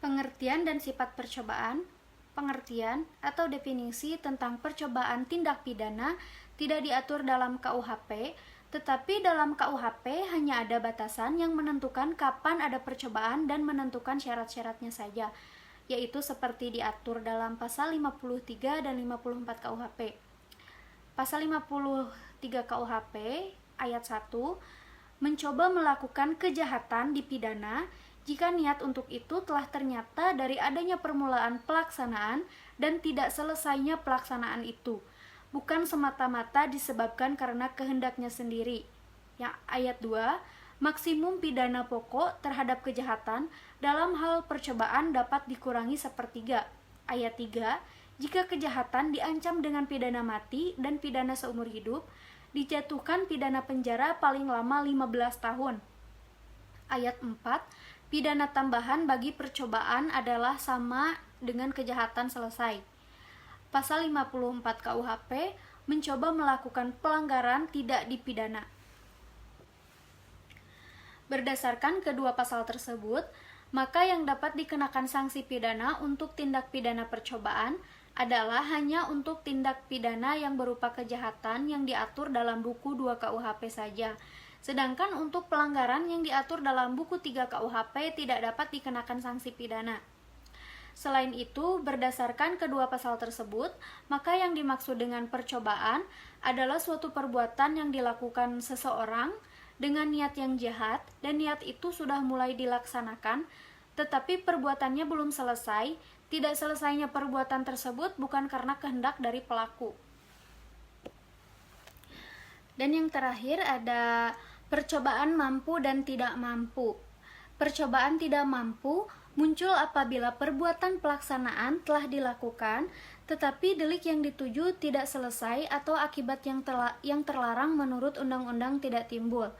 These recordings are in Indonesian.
Pengertian dan sifat percobaan. Pengertian atau definisi tentang percobaan tindak pidana tidak diatur dalam KUHP, tetapi dalam KUHP hanya ada batasan yang menentukan kapan ada percobaan dan menentukan syarat-syaratnya saja, yaitu seperti diatur dalam pasal 53 dan 54 KUHP. Pasal 53 KUHP ayat 1 mencoba melakukan kejahatan dipidana jika niat untuk itu telah ternyata dari adanya permulaan pelaksanaan dan tidak selesainya pelaksanaan itu, bukan semata-mata disebabkan karena kehendaknya sendiri. Yang ayat 2, maksimum pidana pokok terhadap kejahatan dalam hal percobaan dapat dikurangi sepertiga. Ayat 3, jika kejahatan diancam dengan pidana mati dan pidana seumur hidup, dijatuhkan pidana penjara paling lama 15 tahun. Ayat 4, pidana tambahan bagi percobaan adalah sama dengan kejahatan selesai. Pasal 54 KUHP mencoba melakukan pelanggaran tidak dipidana. Berdasarkan kedua pasal tersebut, maka yang dapat dikenakan sanksi pidana untuk tindak pidana percobaan adalah hanya untuk tindak pidana yang berupa kejahatan yang diatur dalam buku 2 KUHP saja. Sedangkan untuk pelanggaran yang diatur dalam buku 3 KUHP tidak dapat dikenakan sanksi pidana. Selain itu, berdasarkan kedua pasal tersebut, maka yang dimaksud dengan percobaan adalah suatu perbuatan yang dilakukan seseorang dengan niat yang jahat dan niat itu sudah mulai dilaksanakan, tetapi perbuatannya belum selesai. Tidak selesainya perbuatan tersebut bukan karena kehendak dari pelaku. Dan yang terakhir ada percobaan mampu dan tidak mampu. Percobaan tidak mampu muncul apabila perbuatan pelaksanaan telah dilakukan, tetapi delik yang dituju tidak selesai atau akibat yang terlarang menurut undang-undang tidak timbul.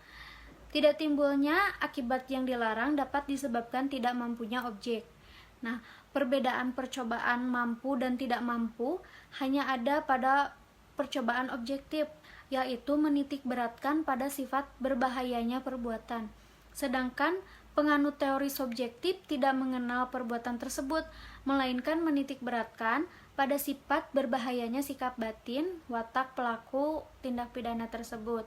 Tidak timbulnya akibat yang dilarang dapat disebabkan tidak mampunya objek. Nah, perbedaan percobaan mampu dan tidak mampu hanya ada pada percobaan objektif, yaitu menitik beratkan pada sifat berbahayanya perbuatan. Sedangkan penganut teori subjektif tidak mengenal perbuatan tersebut, melainkan menitik beratkan pada sifat berbahayanya sikap batin, watak pelaku tindak pidana tersebut.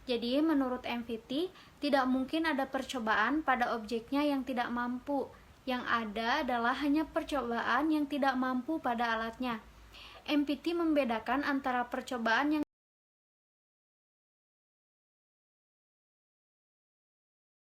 Jadi menurut MVT, tidak mungkin ada percobaan pada objeknya yang tidak mampu. Yang ada adalah hanya percobaan yang tidak mampu pada alatnya. MVT membedakan antara percobaan yang